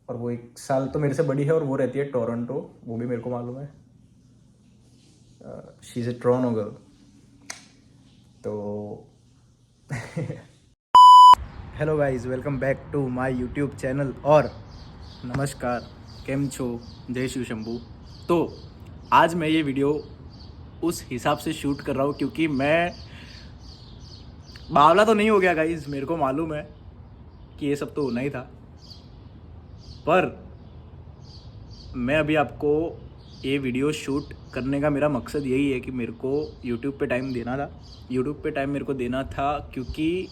और वो 1 साल तो मेरे से बड़ी है और वो रहती है टोरंटो, वो भी मेरे को मालूम है। She is a Toronto girl. तो hello guys, welcome back to my YouTube channel और नमस्कार, केम छो, जय शिव शंभू। तो आज मैं ये वीडियो उस हिसाब से शूट कर रहा हूँ क्योंकि मैं बावला तो नहीं हो गया गाइस, मेरे को मालूम है कि ये सब तो होना ही था। पर मैं अभी आपको ये वीडियो शूट करने का मेरा मकसद यही है कि मेरे को यूट्यूब पे टाइम देना था। यूट्यूब पे टाइम मेरे को देना था क्योंकि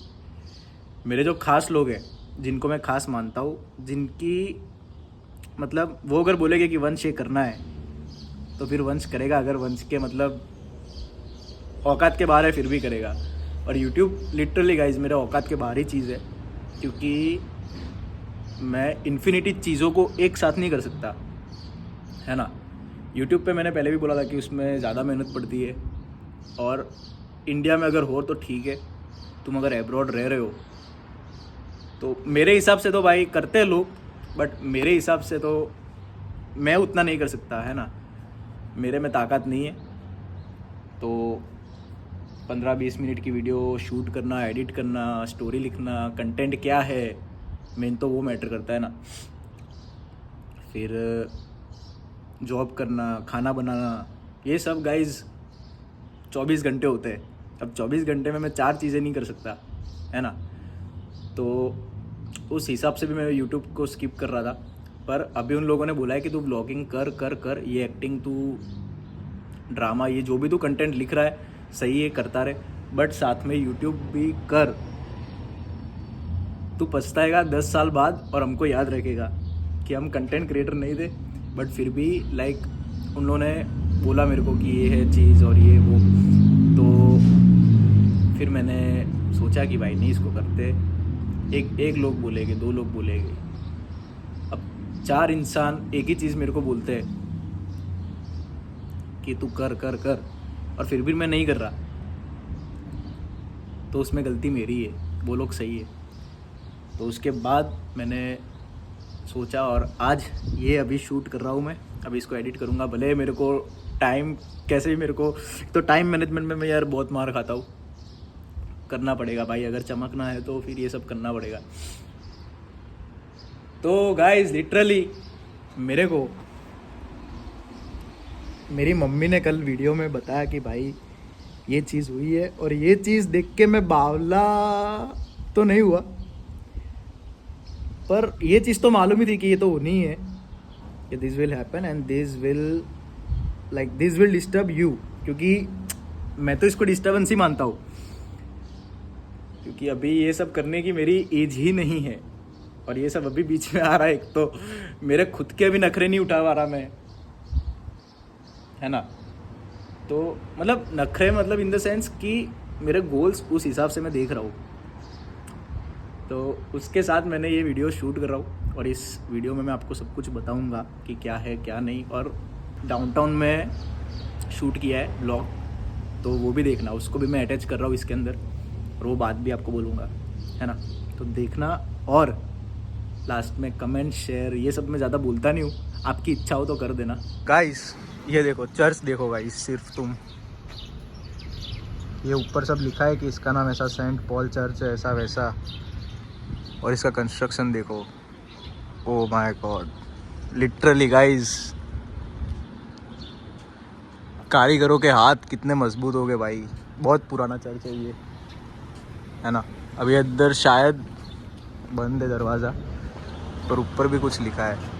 मेरे जो खास लोग हैं, जिनको मैं खास मानता हूँ, जिनकी मतलब वो अगर बोलेगे कि वंश ये करना है तो फिर वंश करेगा। अगर वंश के मतलब औकात के बाहर है फिर भी करेगा। और यूट्यूब लिटरली गाइज मेरे औकात के बाहर ही चीज़ है क्योंकि मैं इन्फिनिटी चीज़ों को एक साथ नहीं कर सकता, है ना। यूट्यूब पे मैंने पहले भी बोला था कि उसमें ज़्यादा मेहनत पड़ती है और इंडिया में अगर हो तो ठीक है, तुम अगर एब्रॉड रह रहे हो तो मेरे हिसाब से तो भाई करते हैं लोग, बट मेरे हिसाब से तो मैं उतना नहीं कर सकता, है ना। मेरे में ताकत नहीं है। तो 15-20 मिनट की वीडियो शूट करना, एडिट करना, स्टोरी लिखना, कंटेंट क्या है, मेन तो वो मैटर करता है ना। फिर जॉब करना, खाना बनाना, ये सब गाइज 24 घंटे होते हैं। अब 24 घंटे में मैं 4 चीज़ें नहीं कर सकता, है ना। तो उस हिसाब से भी मैं यूट्यूब को स्किप कर रहा था। पर अभी उन लोगों ने बोला है कि तू ब्लॉगिंग कर कर कर, ये एक्टिंग, तू ड्रामा, ये जो भी तू कंटेंट लिख रहा है सही है, करता रहे, बट साथ में यूट्यूब भी कर। तू पछताएगा 10 साल बाद और हमको याद रखेगा कि हम कंटेंट क्रिएटर नहीं थे, बट फिर भी लाइक उन लोगों ने बोला मेरे को कि ये है चीज़ और ये वो। तो फिर मैंने सोचा कि भाई नहीं, इसको करते। एक लोग बोलेंगे, 2 लोग बोलेंगे, अब 4 इंसान एक ही चीज़ मेरे को बोलते हैं कि तू कर कर कर, और फिर भी मैं नहीं कर रहा, तो उसमें गलती मेरी है, वो लोग सही है। तो उसके बाद मैंने सोचा और आज ये अभी शूट कर रहा हूँ मैं, अभी इसको एडिट करूँगा। भले मेरे को टाइम कैसे भी, मेरे को तो टाइम मैनेजमेंट में मैं यार बहुत मार खाता हूँ, करना पड़ेगा भाई, अगर चमकना है तो फिर ये सब करना पड़ेगा। तो गाइस लिटरली मेरे को मेरी मम्मी ने कल वीडियो में बताया कि भाई ये चीज़ हुई है, और ये चीज़ देख के मैं बावला तो नहीं हुआ, पर ये चीज़ तो मालूम ही थी कि ये तो होनी है, कि this will happen and this will disturb you. क्योंकि मैं तो इसको डिस्टर्बेंस ही मानता हूँ, क्योंकि अभी ये सब करने की मेरी एज ही नहीं है, और ये सब अभी बीच में आ रहा है। एक तो मेरे खुद के अभी नखरे नहीं उठा पा रहा मैं, है ना। तो मतलब नखरे मतलब इन द सेंस कि मेरे गोल्स उस हिसाब से मैं देख रहा हूँ, तो उसके साथ मैंने ये वीडियो शूट कर रहा हूँ। और इस वीडियो में मैं आपको सब कुछ बताऊँगा कि क्या है क्या नहीं। और डाउनटाउन में शूट किया है ब्लॉग, तो वो भी देखना, उसको भी मैं अटैच कर रहा हूँ इसके अंदर, और वो बात भी आपको बोलूँगा, है ना। तो देखना, और लास्ट में कमेंट, शेयर, ये सब मैं ज़्यादा बोलता नहीं हूँ, आपकी इच्छा हो तो कर देना। गाइस ये देखो चर्च, देखो गाइस, सिर्फ तुम, ये ऊपर सब लिखा है कि इसका नाम ऐसा सेंट पॉल चर्च है, ऐसा वैसा, और इसका कंस्ट्रक्शन देखो, oh my God, literally guys कारीगरों के हाथ कितने मजबूत हो गए भाई। बहुत पुराना चर्च है ये, है ना। अभी इधर शायद बंद है दरवाज़ा, पर ऊपर भी कुछ लिखा है।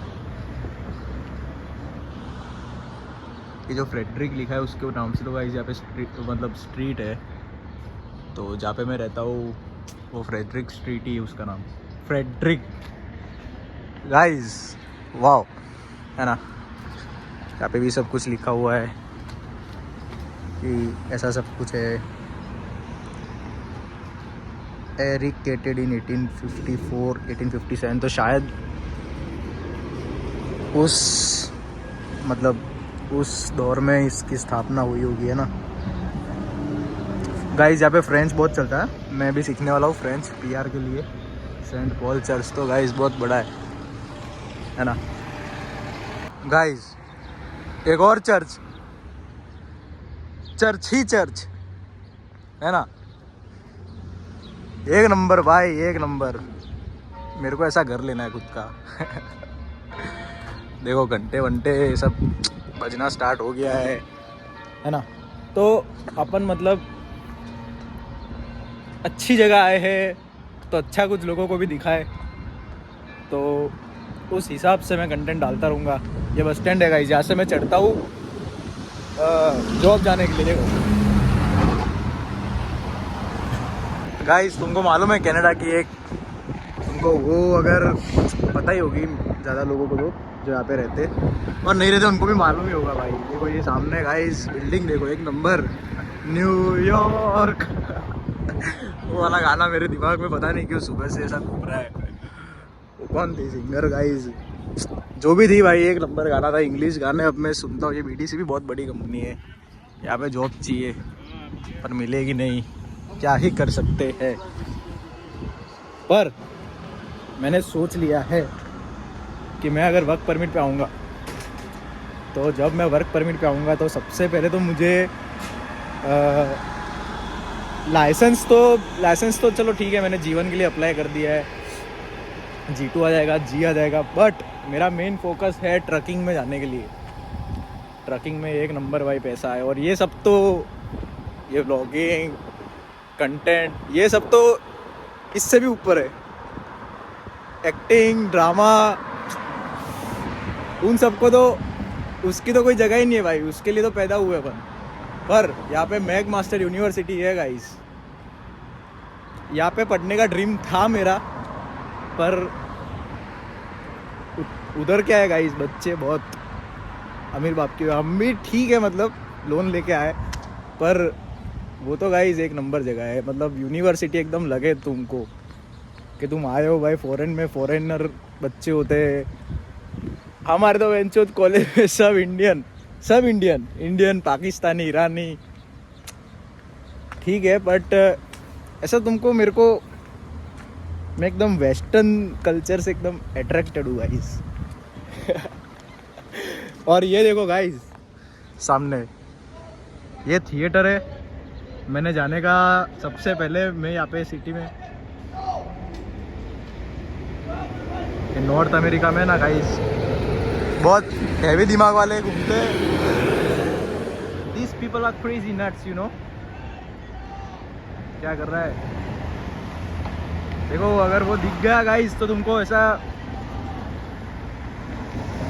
ये जो फ्रेडरिक लिखा है उसके नाम से तो गाइस यहाँ पे स्ट्रीट, मतलब स्ट्रीट है, तो जहाँ पे मैं रहता हूँ वो फ्रेडरिक स्ट्रीट ही, उसका नाम फ्रेडरिक। गाइस वाओ, है ना। यहाँ पे भी सब कुछ लिखा हुआ है कि ऐसा सब कुछ है। एरिकेटेड इन 1854 1857, तो शायद उस मतलब उस दौर में इसकी स्थापना हुई होगी, है ना। गाइस यहाँ पे फ्रेंच बहुत चलता है, मैं भी सीखने वाला हूँ फ्रेंच PR के लिए। सेंट पॉल चर्च तो गाइस बहुत बड़ा है। है ना गाइस। एक और चर्च, चर्च ही चर्च, है ना। एक नंबर भाई, एक नंबर। मेरे को ऐसा घर लेना है खुद का। देखो घंटे वंटे सब बजना स्टार्ट हो गया है ना। तो अपन मतलब अच्छी जगह आए हैं तो अच्छा कुछ लोगों को भी दिखाए, तो उस हिसाब से मैं कंटेंट डालता रहूँगा। ये बस स्टैंड है गाइस, यहाँ से मैं चढ़ता हूँ जॉब जाने के लिए। देखो गाइस, तुमको मालूम है कनाडा की एक, तुमको वो अगर पता ही होगी ज़्यादा लोगों को तो जो यहाँ पे रहते और नहीं रहते उनको भी मालूम ही होगा भाई। देखो ये सामने गाइस बिल्डिंग देखो, एक नंबर, न्यूयॉर्क। वो वाला गाना मेरे दिमाग में पता नहीं क्यों सुबह से ऐसा घूम रहा है। वो कौन थी सिंगर गाइस, जो भी थी भाई, एक नंबर गाना था। इंग्लिश गाने अब मैं सुनता हूँ। ये बीटीसी भी बहुत बड़ी कंपनी है, यहाँ पे जॉब चाहिए पर मिलेगी नहीं, क्या ही कर सकते हैं। पर मैंने सोच लिया है कि मैं अगर वर्क परमिट पे आऊँगा, तो जब मैं वर्क परमिट पे आऊँगा तो सबसे पहले तो मुझे लाइसेंस तो चलो ठीक है, मैंने जीवन के लिए अप्लाई कर दिया है, G2 आ जाएगा, G आ जाएगा। बट मेरा मेन फोकस है ट्रकिंग में जाने के लिए। ट्रकिंग में एक नंबर भाई पैसा है। और ये सब तो, ये व्लॉगिंग कंटेंट, ये सब तो इससे भी ऊपर है। एक्टिंग, ड्रामा, उन सबको तो, उसकी तो कोई जगह ही नहीं है भाई, उसके लिए तो पैदा हुए अपन। पर यहाँ पे मैक मास्टर यूनिवर्सिटी है गाइस, यहाँ पे पढ़ने का ड्रीम था मेरा। पर उधर क्या है गाइस, बच्चे बहुत अमीर बाप के, हम भी ठीक है मतलब लोन लेके आए, पर वो तो गाइस एक नंबर जगह है। मतलब यूनिवर्सिटी एकदम लगे तुमको कि तुम आए हो भाई फॉरेन में। फॉरेनर बच्चे होते हैं, हमारे तो वेंचोद कॉलेज में सब इंडियन पाकिस्तानी, ईरानी, ठीक है। बट ऐसा तुमको, मेरे को, मैं एकदम वेस्टर्न कल्चर से एकदम अट्रैक्टेड हूँ गाइस। और ये देखो गाइस सामने ये थिएटर है। मैंने जाने का सबसे पहले, मैं यहाँ पे सिटी में, नॉर्थ अमेरिका में ना गाइस बहुत हैवी दिमाग वाले घूमते हैं। These people are crazy nuts, you know। क्या कर रहा है देखो, अगर वो दिख गया गाइस तो तुमको ऐसा,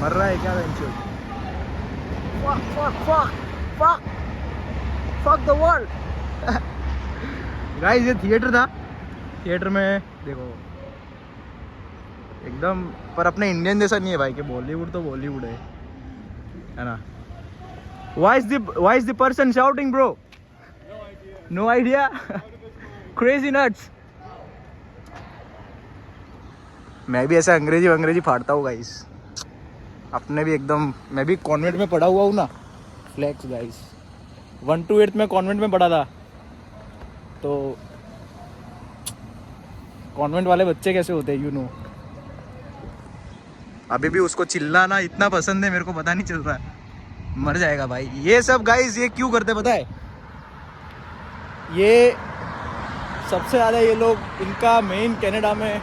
मर रहा है क्या बेंचो। fuck the world। गाइस ये थिएटर था, थिएटर में देखो एकदम, पर अपने इंडियन जैसा नहीं है भाई, कि बॉलीवुड तो बॉलीवुड है ना। Why is the person shouting bro? No idea। Crazy nuts। मैं भी ऐसा अंग्रेजी फाड़ता हूँ गाइस, अपने भी एकदम। मैं भी कॉन्वेंट में पढ़ा हुआ हूँ ना, फ्लैक्स गाइस। 1 to 8 में कॉन्वेंट में पढ़ा था, तो कॉन्वेंट वाले बच्चे कैसे होते हैं, यू नो। अभी भी उसको चिल्लाना इतना पसंद है मेरे को, पता नहीं चल रहा है, मर जाएगा भाई। ये सब गाइस ये क्यों करते पता है, ये सबसे ज़्यादा ये लोग, इनका मेन कनाडा में,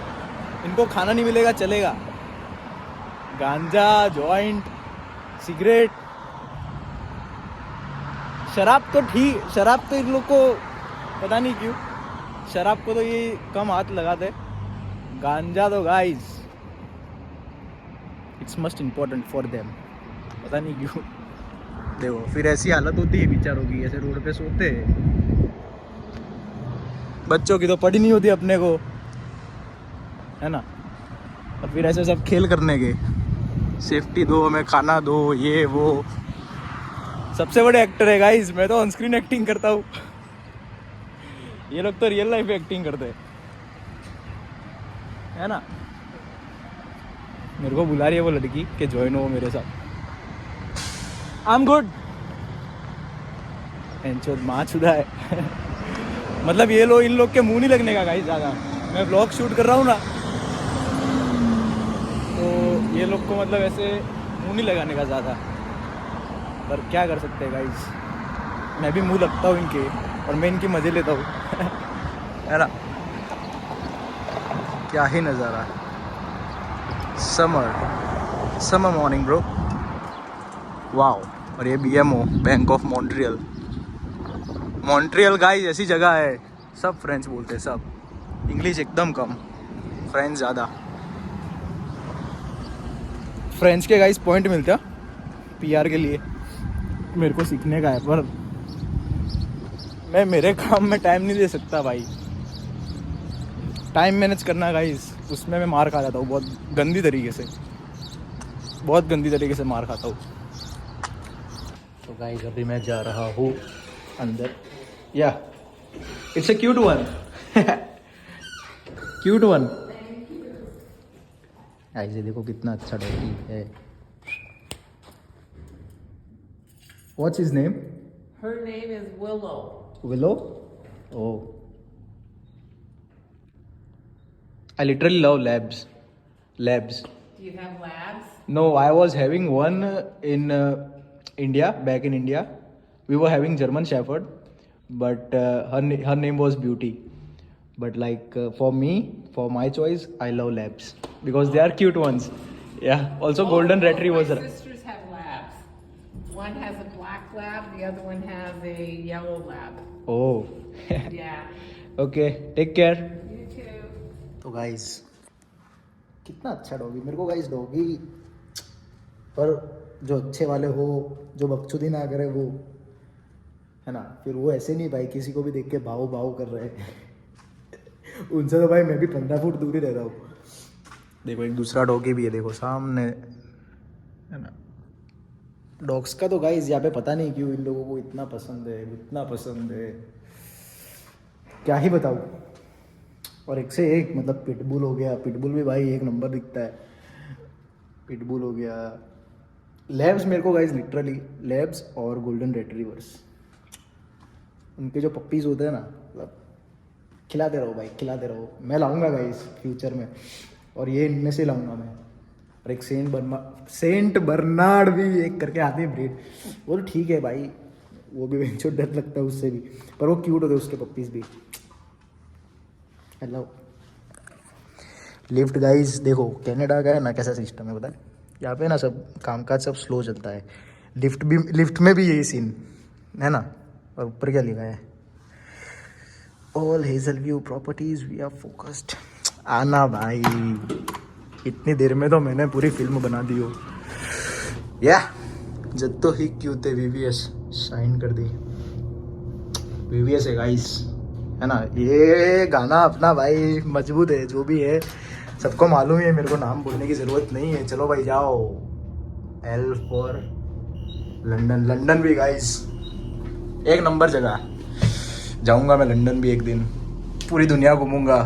इनको खाना नहीं मिलेगा चलेगा, गांजा, जॉइंट, सिगरेट, शराब तो ठीक, शराब तो इन लोग को पता नहीं क्यों, शराब को तो ये कम हाथ लगाते। गांजा तो guys it's must important for them, पता नहीं क्यों। देखो फिर ऐसी हालत होती है बेचारों की, ऐसे रोड पे सोते हैं। बच्चों की तो पड़ी नहीं होती अपने को, है ना। और फिर ऐसे सब खेल करने के, सेफ्टी दो, हमें खाना दो, ये वो। सबसे बड़े एक्टर है गाइस, मैं तो ऑन स्क्रीन एक्टिंग करता हूँ। ये लोग तो रियल लाइफ एक्टिंग करते हैं, है ना। मेरे को बुला रही है वो लड़की कि ज्वाइन हो मेरे साथ। I am good. एंचोद माँ छुदा है। मतलब ये लोग, इन लोग के मुंह नहीं लगने का गाइस ज़्यादा। मैं व्लॉग शूट कर रहा हूँ ना, तो ये लोग को मतलब ऐसे मुंह नहीं लगाने का ज़्यादा, पर क्या कर सकते हैं गाइस, मैं भी मुंह लगता हूँ इनके और मैं इनकी मज़े लेता हूँ है ना। क्या ही नज़ारा, समर मॉर्निंग ब्रो, वाओ। और ये BMO, bank of Montreal. Montreal guys ऐसी जगह है, सब फ्रेंच बोलते हैं, सब इंग्लिश एकदम कम, फ्रेंच ज़्यादा। फ्रेंच के गाइस पॉइंट मिलते हैं PR के लिए, मेरे को सीखने का है, पर मैं मेरे काम में टाइम नहीं दे सकता भाई। टाइम मैनेज करना गाइस, उसमें मैं मार खा जाता हूँ बहुत गंदी तरीके से, बहुत गंदी तरीके से मार खाता हूँ। तो गाइस अभी मैं जा रहा हूँ अंदर, या it's a cute one cute one. ऐसे देखो कितना अच्छा डॉगी है। What's his name? Her name is Willow. Willow. Oh, I literally love labs. Do you have labs? No, I was having one in India, back in India. We were having German Shepherd, but her name was Beauty. But like for me, for my choice, I love labs because they are cute ones. Yeah. Also, golden Both retrievers. my sisters have labs. One has a black lab, the other one has a yellow lab. Oh. Yeah. Okay. Take care. You too. तो guys कितना अच्छा doggy, मेरे को guys doggy, पर जो अच्छे वाले हो, जो बकचोदी ना करे वो, है ना। फिर वो ऐसे नहीं भाई किसी को भी देख के भाव भाव कर रहे हैं उनसे तो भाई मैं भी 15 फुट दूर ही रहता हूँ। देखो एक दूसरा डॉगी भी है, देखो सामने, है ना। डॉग्स का तो गाइस यहाँ पे पता नहीं क्यों इन लोगों को इतना पसंद है, इतना पसंद है, क्या ही बताऊँ। और एक से एक, मतलब पिटबुल हो गया, पिटबुल भी भाई एक नंबर दिखता है, पिटबुल हो गया। लैब्स मेरे को गाइस लिटरली, लैब्स और गोल्डन रिट्रीवर्स, उनके जो पप्पीज़ होते हैं ना, मतलब खिलाते रहो भाई, खिलाते रहो। मैं लाऊंगा गाइस फ्यूचर में, और ये इनमें से लाऊंगा मैं। और एक सेंट बर्नार्ड भी एक करके आती है ब्रीड, वो तो ठीक है भाई, वो भी बेंचो डर लगता है उससे भी, पर वो क्यूट होते हैं उसके पप्पीज़ भी। हेलो लिफ्ट गाइस, देखो कनाडा का है ना कैसा सिस्टम है, पता है यहाँ पे ना सब कामकाज सब स्लो चलता है। लिफ्ट में भी यही सीन है ना। और ऊपर क्या लिखा है, all Hazel View properties we are focused. आना भाई, इतनी देर में तो मैंने पूरी फिल्म बना दी हो। या जब तो ही क्यों थे VVS साइन कर दी, VVS है गाइस, है ना। ये गाना अपना भाई मजबूत है, जो भी है सबको मालूम है, मेरे को नाम बोलने की ज़रूरत नहीं है। चलो भाई जाओ, L फॉर लंदन। लंदन भी गाइस एक नंबर जगह, जाऊंगा मैं लंदन भी एक दिन, पूरी दुनिया घूमूंगा।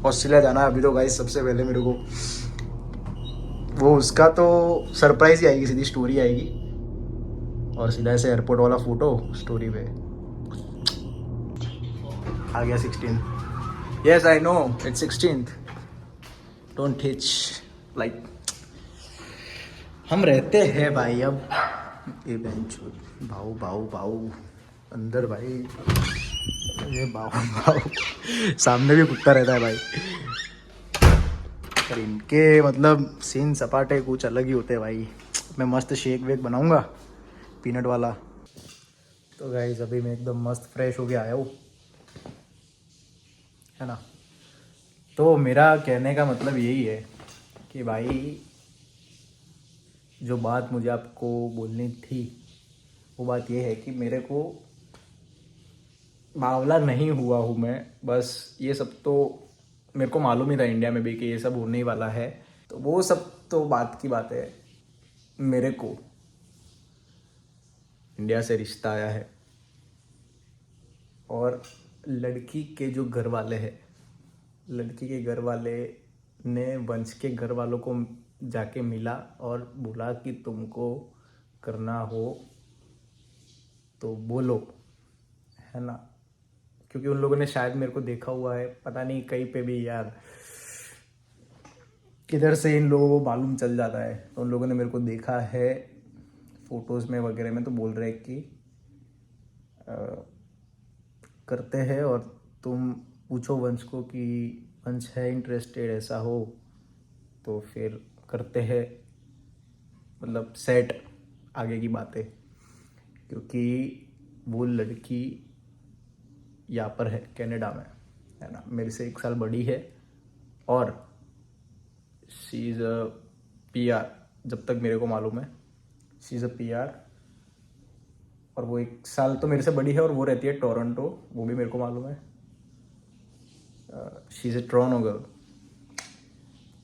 ऑस्ट्रेलिया जाना है अभी तो गाइस, सबसे पहले मेरे को वो उसका तो सरप्राइज ही आएगी, सीधी स्टोरी आएगी, और सीधा ऐसे एयरपोर्ट वाला फोटो स्टोरी पे आ गया। 16, yes I know it's 16th, don't hitch like, हम रहते हैं भाई अब। ये बेंच भाऊ भाऊ भाऊ अंदर भाई, ये भाऊ भाऊ सामने भी कुत्ता रहता है भाई। पर इनके मतलब सीन सपाटे कुछ अलग ही होते हैं भाई। मैं मस्त शेक वेक बनाऊंगा पीनट वाला। तो गाइस अभी मैं एकदम मस्त फ्रेश हो गया आया हूँ, है ना। तो मेरा कहने का मतलब यही है कि भाई जो बात मुझे आपको बोलनी थी, वो बात ये है कि मेरे को बावला नहीं हुआ हूँ मैं, बस ये सब तो मेरे को मालूम ही था इंडिया में भी कि ये सब होने ही वाला है। तो वो सब तो बात की बात है, मेरे को इंडिया से रिश्ता आया है, और लड़की के जो घर वाले हैं, लड़की के घर वाले ने वंश के घर वालों को जाके मिला और बोला कि तुमको करना हो तो बोलो, है ना। क्योंकि उन लोगों ने शायद मेरे को देखा हुआ है, पता नहीं कहीं पे भी यार, किधर से इन लोगों को मालूम चल जाता है। तो उन लोगों ने मेरे को देखा है फोटोज़ में वगैरह में, तो बोल रहे हैं कि अ, करते हैं। और तुम पूछो वंश को कि वंश है इंटरेस्टेड, ऐसा हो तो फिर करते हैं, मतलब सेट आगे की बातें। क्योंकि वो लड़की यहाँ पर है कनाडा में, है ना, मेरे से 1 साल बड़ी है और शी इज़ अ PR, जब तक मेरे को मालूम है शी इज़ अ PR। और वो 1 साल तो मेरे से बड़ी है और वो रहती है टोरंटो, वो भी मेरे को मालूम है। She is a Toronto girl.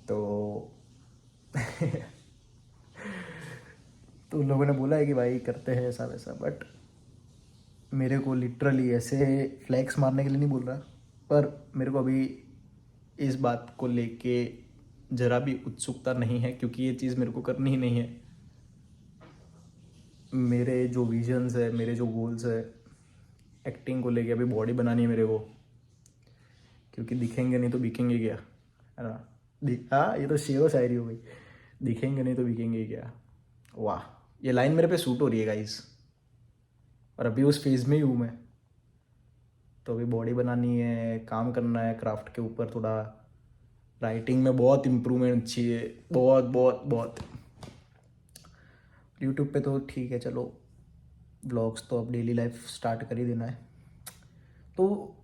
तो तो उन लोगों ने बोला है कि भाई करते हैं ऐसा वैसा, बट मेरे को लिटरली ऐसे फ्लैक्स मारने के लिए नहीं बोल रहा, पर मेरे को अभी इस बात को लेके ज़रा भी उत्सुकता नहीं है, क्योंकि ये चीज़ मेरे को करनी ही नहीं है। मेरे जो विजन्स है, मेरे जो गोल्स है एक्टिंग को लेके, अभी बॉडी बनानी है मेरे को, क्योंकि दिखेंगे नहीं तो बिकेंगे क्या, है ना। हाँ, ये तो शेरो शायरी हो गई, दिखेंगे नहीं तो बिकेंगे क्या। वाह, ये लाइन मेरे पे सूट हो रही है गाइस। और अभी उस फेज़ में ही हूँ मैं। तो अभी बॉडी बनानी है, काम करना है क्राफ्ट के ऊपर थोड़ा, राइटिंग में बहुत इम्प्रूवमेंट चाहिए, बहुत बहुत बहुत। यूट्यूब पे तो ठीक है चलो, ब्लॉग्स तो अब डेली लाइफ स्टार्ट कर ही देना है। तो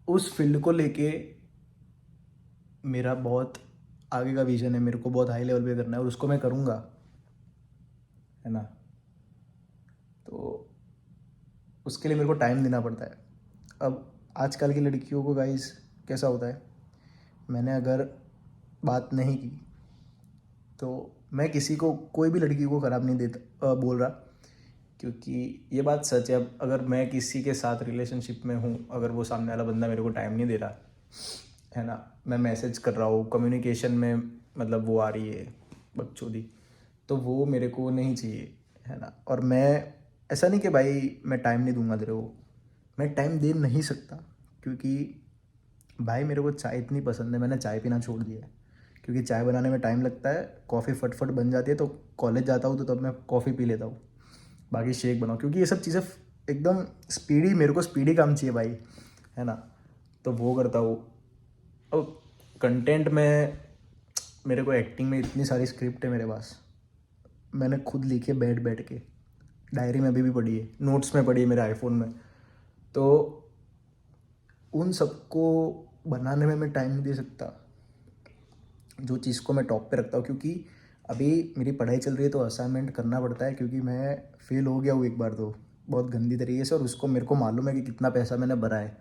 उस फील्ड को लेके मेरा बहुत आगे का विजन है, मेरे को बहुत हाई लेवल पे करना है और उसको मैं करूँगा, है ना। तो उसके लिए मेरे को टाइम देना पड़ता है। अब आजकल की लड़कियों को गाइस कैसा होता है, मैंने अगर बात नहीं की तो मैं किसी को, कोई भी लड़की को ख़राब नहीं देता बोल रहा, क्योंकि ये बात सच है। अब अगर मैं किसी के साथ रिलेशनशिप में हूँ, अगर वो सामने वाला बंदा मेरे को टाइम नहीं दे रहा, है ना, मैं मैसेज कर रहा हूँ, कम्युनिकेशन में मतलब वो आ रही है बकचोदी, तो वो मेरे को नहीं चाहिए, है ना। और मैं ऐसा नहीं कि भाई मैं टाइम नहीं दूंगा तेरे को, मैं टाइम दे नहीं सकता, क्योंकि भाई मेरे को चाय इतनी पसंद है, मैंने चाय पीना छोड़ दिया है। क्योंकि चाय बनाने में टाइम लगता है, कॉफ़ी फटफट बन जाती है, तो कॉलेज जाता हूँ तो तब मैं कॉफ़ी पी लेता हूँ, बाकी शेक बनाओ, क्योंकि ये सब चीज़ें एकदम स्पीडी, मेरे को स्पीडी काम चाहिए भाई, है ना। तो वो करता हूँ। अब कंटेंट में मेरे को, एक्टिंग में इतनी सारी स्क्रिप्ट है मेरे पास, मैंने खुद लिखी है बैठ बैठ के, डायरी में अभी भी पढ़ी है, नोट्स में पढ़ी है मेरे आईफोन में। तो उन सबको बनाने में मैं टाइम नहीं दे सकता, जो चीज़ को मैं टॉप पे रखता हूँ। क्योंकि अभी मेरी पढ़ाई चल रही है तो असाइनमेंट करना पड़ता है, क्योंकि मैं फेल हो गया हूँ एक बार तो बहुत गंदी तरीके से, और उसको मेरे को मालूम है कि कितना पैसा मैंने भरा है,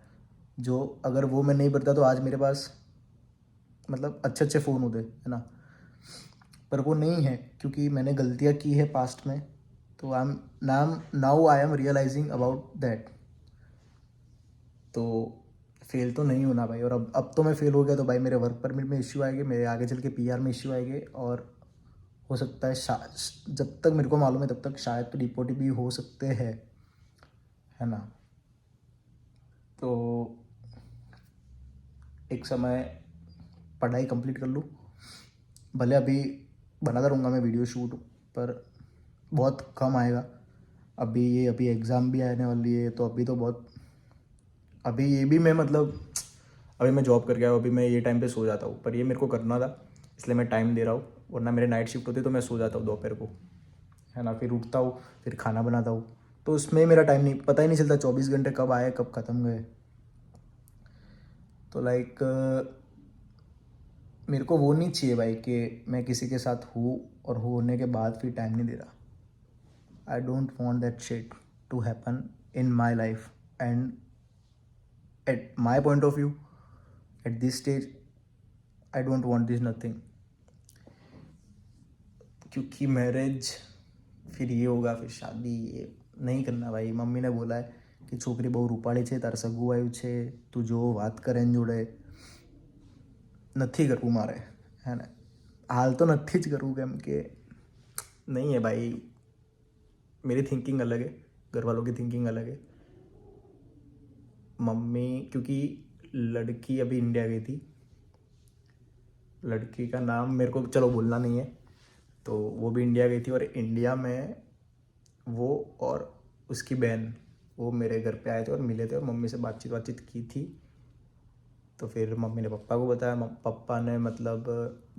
जो अगर वो मैं नहीं भरता तो आज मेरे पास मतलब अच्छे अच्छे फ़ोन होते, है ना। पर वो नहीं है, क्योंकि मैंने गलतियाँ की है पास्ट में, तो now I am realizing about that. तो फेल तो नहीं होना भाई। और अब तो मैं फेल हो गया तो भाई मेरे वर्क परमिट में इश्यू आएंगे, मेरे आगे चल के PR में इश्यू आएंगे, और हो सकता है जब तक मेरे को मालूम है तब तक शायद तो डिपोर्ट भी हो सकते हैं, है ना। तो एक समय पढ़ाई कंप्लीट कर लूँ, भले अभी बनाता रहूँगा मैं वीडियो शूट, पर बहुत कम आएगा। अभी एग्ज़ाम भी आने वाली है, तो अभी तो बहुत, अभी ये भी मैं मतलब, अभी मैं जॉब करके आया हूँ, अभी मैं ये टाइम पे सो जाता हूँ, पर ये मेरे को करना था इसलिए मैं टाइम दे रहा हूँ, वरना मेरे नाइट शिफ्ट होती तो मैं सो जाता हूँ दोपहर को, है ना। फिर उठता हूँ, फिर खाना बनाता हूँ, तो उसमें मेरा टाइम नहीं, पता ही नहीं चलता 24 घंटे कब आए कब ख़त्म गए। तो लाइक मेरे को वो नहीं चाहिए भाई कि मैं किसी के साथ हूँ और होने के बाद फिर टाइम नहीं दे रहा। I don't want that shit to happen in my life, and at my point of view at this stage I don't want this nothing. क्योंकि मैरिज फिर ये होगा, फिर शादी, ये नहीं करना भाई। मम्मी ने बोला है कि छोकरी બહુ રૂપાળી છે, તારે સગું આવ્યું છે, તું જો વાત કરે એની જોડે, નથી કરવું મારે, है ना। हाल तो નથી જ કરવું, કેમ કે नहीं है भाई, मेरी थिंकिंग अलग है, घर वालों की थिंकिंग अलग है। मम्मी, क्योंकि लड़की अभी इंडिया गई थी, लड़की का नाम मेरे को चलो बोलना नहीं है, तो वो भी इंडिया गई थी और इंडिया में वो और उसकी बहन वो मेरे घर पे आए थे और मिले थे और मम्मी से बातचीत की थी। तो फिर मम्मी ने पापा को बताया, पापा ने मतलब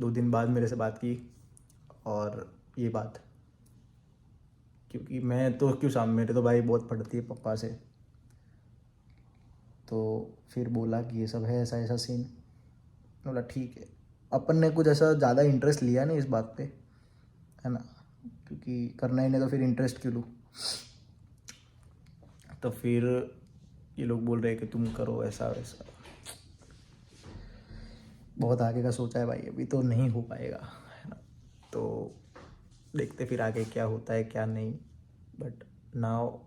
2 दिन बाद मेरे से बात की और ये बात, क्योंकि मैं तो क्यों सामने, मेरे तो भाई बहुत पड़ती है पापा से, तो फिर बोला कि ये सब है ऐसा ऐसा सीन। बोला ठीक है, अपन ने कुछ ऐसा ज़्यादा इंटरेस्ट लिया नहीं इस बात पे, है ना, क्योंकि करना ही नहीं तो फिर इंटरेस्ट क्यों लूँ। तो फिर ये लोग बोल रहे हैं कि तुम करो ऐसा वैसा, बहुत आगे का सोचा है भाई, अभी तो नहीं हो पाएगा, है ना। तो देखते फिर आगे क्या होता है क्या नहीं, but now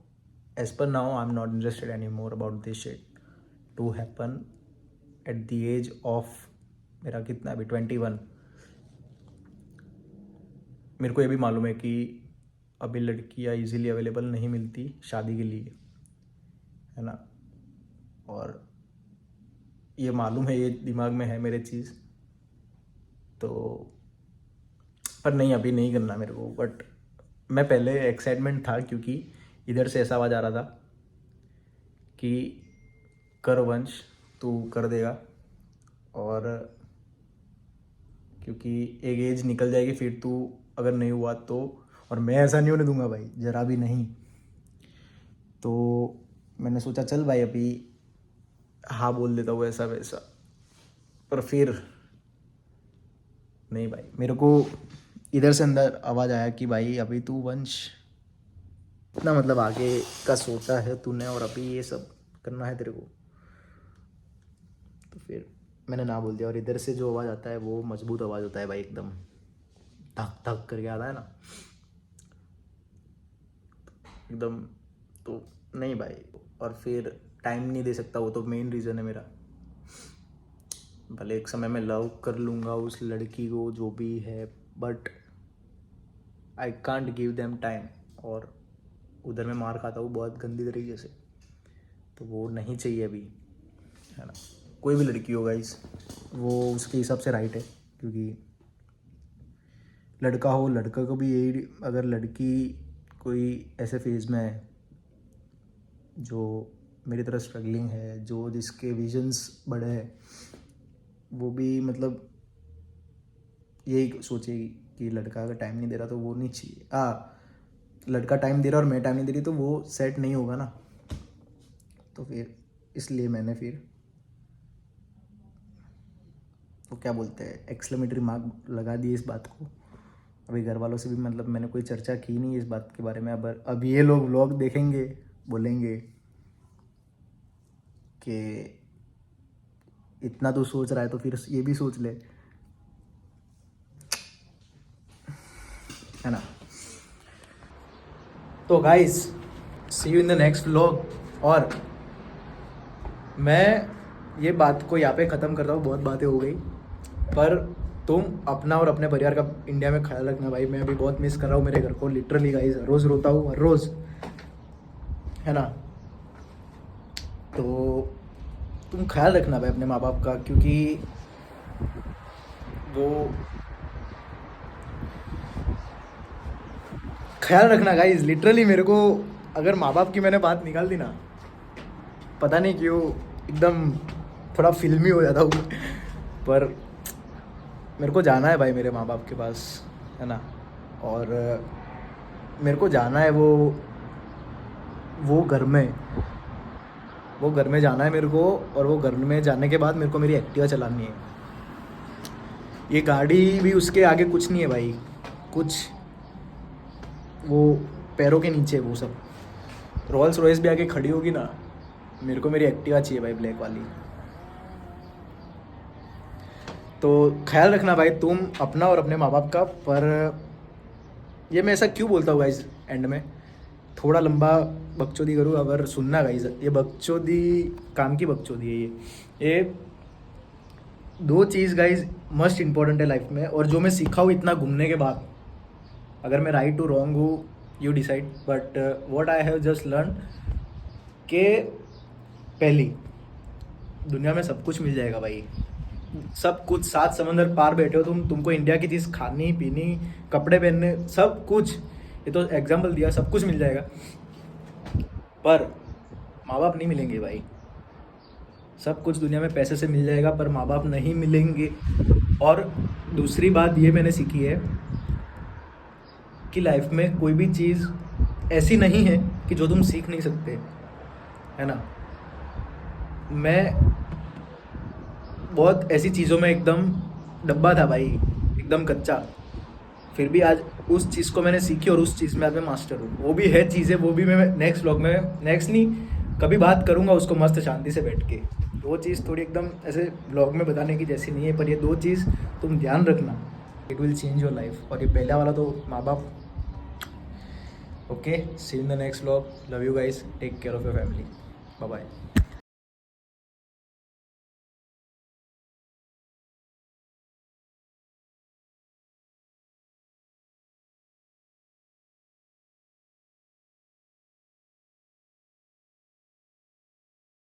as per now I am not interested any more about this shit to happen at the age of, मेरा कितना अभी 21। मेरे को ये भी मालूम है कि अभी लड़कियाँ इजीली अवेलेबल नहीं मिलती शादी के लिए, है ना, और ये मालूम है, ये दिमाग में है मेरे चीज़, तो पर नहीं अभी नहीं करना मेरे को। बट मैं पहले एक्साइटमेंट था क्योंकि इधर से ऐसा आवाज़ आ रहा था कि कर वंश तू कर देगा, और क्योंकि एक एज निकल जाएगी फिर तू अगर नहीं हुआ तो, और मैं ऐसा नहीं होने दूंगा भाई, ज़रा भी नहीं। तो मैंने सोचा चल भाई अभी हाँ बोल देता हूँ ऐसा वैसा, पर फिर नहीं भाई, मेरे को इधर से अंदर आवाज़ आया कि भाई अभी तू वंश इतना मतलब आगे का सोचा है तूने और अभी ये सब करना है तेरे को, तो फिर मैंने ना बोल दिया। और इधर से जो आवाज़ आता है वो मजबूत आवाज़ होता है भाई, एकदम धक धक करके आता है ना एकदम, तो नहीं भाई। और फिर टाइम नहीं दे सकता, वो तो मेन रीज़न है मेरा। भले एक समय में लव कर लूँगा उस लड़की को जो भी है, but I can't give them time, और उधर मैं मार खाता हूँ बहुत गंदी तरीके से, तो वो नहीं चाहिए अभी, है ना। कोई भी लड़की होगा इस वो उसके हिसाब से राइट है, क्योंकि लड़का हो लड़का को भी यही, अगर लड़की कोई ऐसे फेज में है जो मेरी तरह स्ट्रगलिंग है, जो जिसके विजन्स बड़े हैं, वो भी मतलब यही सोचेगी कि लड़का अगर टाइम नहीं दे रहा तो वो नहीं चाहिए। लड़का टाइम दे रहा और मैं टाइम नहीं दे रही तो वो सेट नहीं होगा ना। तो फिर इसलिए मैंने फिर वो क्या बोलते हैं एक्सक्लेमेटरी मार्क लगा दिए इस बात को। अभी घर वालों से भी मतलब मैंने कोई चर्चा की नहीं इस बात के बारे में। अब ये लोग व्लॉग देखेंगे, बोलेंगे कि इतना तो सोच रहा है तो फिर ये भी सोच ले, है ना। तो guys see you in the next vlog. और मैं ये बात को यहाँ पे ख़त्म करता हूँ, बहुत बातें हो गई, पर तुम अपना और अपने परिवार का इंडिया में ख्याल रखना भाई। मैं अभी बहुत मिस कर रहा हूँ मेरे घर को, लिटरली गाइस, रोज़ रोता हूँ हर रोज़, है ना। तो तुम ख्याल रखना भाई अपने माँ बाप का, क्योंकि वो ख्याल रखना गाइस। लिटरली मेरे को अगर माँ बाप की मैंने बात निकाल दी ना, पता नहीं क्यों एकदम थोड़ा फिल्मी हो जाता हूँ, पर मेरे को जाना है भाई मेरे माँ बाप के पास, है ना। और मेरे को जाना है वो घर में जाना है मेरे को। और वो घर में जाने के बाद मेरे को मेरी एक्टिवा चलानी है। ये गाड़ी भी उसके आगे कुछ नहीं है भाई, कुछ वो पैरों के नीचे वो सब। रोल्स रॉयस भी आगे खड़ी होगी ना, मेरे को मेरी एक्टिवा चाहिए भाई, ब्लैक वाली। तो ख्याल रखना भाई तुम अपना और अपने माँ बाप का। पर ये मैं ऐसा क्यों बोलता हूँ गाइज एंड में, थोड़ा लंबा बकचोदी करूँ अगर सुनना गाइज। ये बकचोदी काम की बकचोदी है। ये 2 चीज़ गाइज मस्ट इम्पॉर्टेंट है लाइफ में, और जो मैं सीखा हूँ इतना घूमने के बाद, अगर मैं राइट टू रॉन्ग हूँ you decide, but what I have just learn के पहली दुनिया में सब कुछ मिल जाएगा भाई, सब कुछ, सात समंदर पार बैठे हो तुमको इंडिया की चीज़ खानी पीनी, कपड़े पहनने, सब कुछ, ये तो एग्जाम्पल दिया, सब कुछ मिल जाएगा, पर माँ बाप नहीं मिलेंगे भाई। सब कुछ दुनिया में पैसे से मिल जाएगा पर माँ बाप नहीं मिलेंगे। और दूसरी बात ये मैंने सीखी है कि लाइफ में कोई भी चीज़ ऐसी नहीं है कि जो तुम सीख नहीं सकते, है ना। मैं बहुत ऐसी चीज़ों में एकदम डब्बा था भाई, एकदम कच्चा, फिर भी आज उस चीज़ को मैंने सीखी और उस चीज़ में आज मैं मास्टर हूँ। वो भी है चीज़ें, वो भी मैं नेक्स्ट व्लॉग में, नेक्स्ट नहीं, कभी बात करूँगा उसको मस्त शांति से बैठ के। वो चीज़ थोड़ी एकदम ऐसे व्लॉग में बताने की जैसी नहीं है, पर ये दो चीज़ तुम ध्यान रखना, it will change your life. और ये पहला वाला तो माँ बाप। Okay, see in the next vlog, love you guys, take care of your family, bye bye.